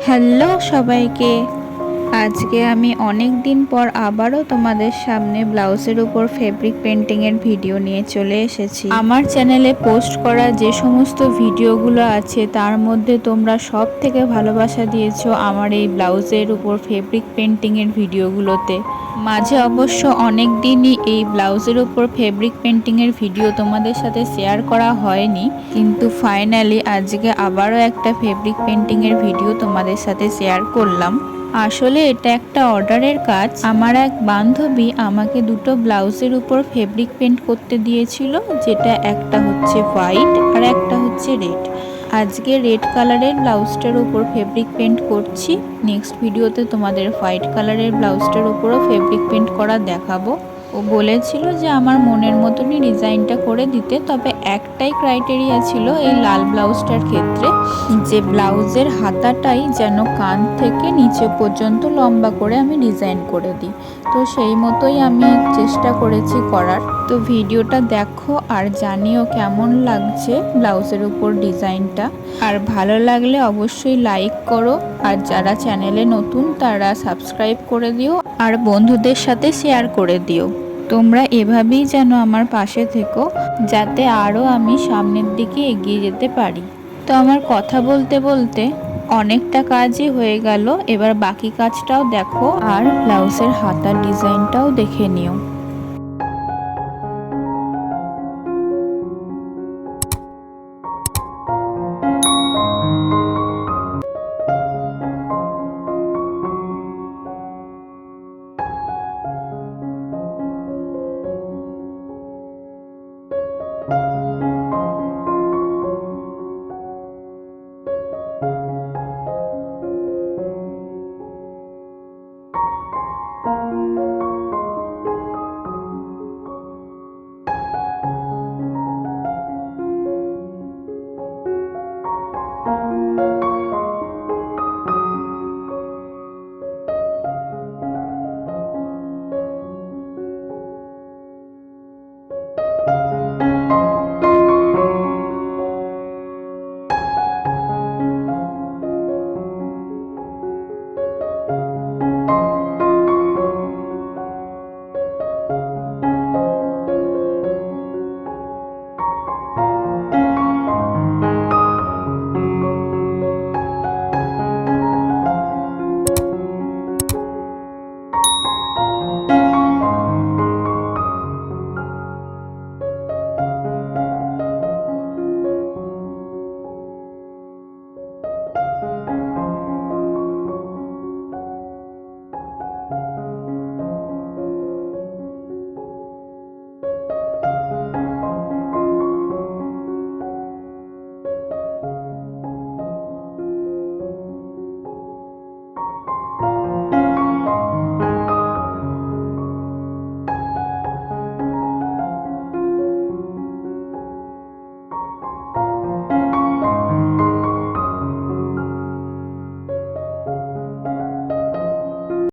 Hello সবাইকে। আজকে আমি অনেক দিন পর আবারও তোমাদের সামনে ব্লাউজের উপর ফেব্রিক পেন্টিংয়ের ভিডিও নিয়ে চলে এসেছি। আমার চ্যানেলে পোস্ট করা যে সমস্ত ভিডিওগুলো আছে তার মধ্যে তোমরা সব থেকে ভালোবাসা দিয়েছো আমার এই ব্লাউজের উপর ফেব্রিক পেন্টিংয়ের ভিডিওগুলোতে। মাঝে অবশ্য অনেক দিনই এই ব্লাউজের উপর ফেব্রিক পেন্টিংয়ের ভিডিও তোমাদের সাথে শেয়ার করা হয়নি, কিন্তু ফাইনালি আজকে আবারও একটা ফেব্রিক পেন্টিংয়ের ভিডিও তোমাদের সাথে শেয়ার করলাম। আসলে এটা একটা অর্ডারের কাজ। আমার এক বান্ধবী আমাকে দুটো ব্লাউজের উপর ফেব্রিক পেন্ট করতে দিয়েছিল, যেটা একটা হচ্ছে হোয়াইট আর একটা হচ্ছে রেড। আজকে রেড কালারের ব্লাউজটার উপর ফেব্রিক পেন্ট করছি। নেক্সট ভিডিওতে তোমাদের হোয়াইট কালারের ব্লাউজটার উপরও ফেব্রিক পেন্ট করা দেখাবো। ও বলেছিল যে আমার মনের মতনই ডিজাইনটা করে দিতে, তবে একটাই ক্রাইটেরিয়া ছিল এই লাল ব্লাউজটার ক্ষেত্রে, যে ব্লাউজের হাতাটাই যেন কান থেকে নিচে পর্যন্ত লম্বা করে আমি ডিজাইন করে দিই। তো সেই মতোই আমি চেষ্টা করেছি করার। তো ভিডিওটা দেখো আর জানিও কেমন লাগছে ব্লাউজের উপর ডিজাইনটা। আর ভালো লাগলে অবশ্যই লাইক করো, আর যারা চ্যানেলে নতুন তারা সাবস্ক্রাইব করে দিও আর বন্ধুদের সাথে শেয়ার করে দিও। তোমরা এভাবেই যেন আমার পাশে থেকো, যাতে আরও আমি সামনের দিকে এগিয়ে যেতে পারি। তো আমার কথা বলতে বলতে অনেকটা কাজই হয়ে গেল, এবার বাকি কাজটাও দেখো আর ব্লাউজের হাতার ডিজাইনটাও দেখে নিও।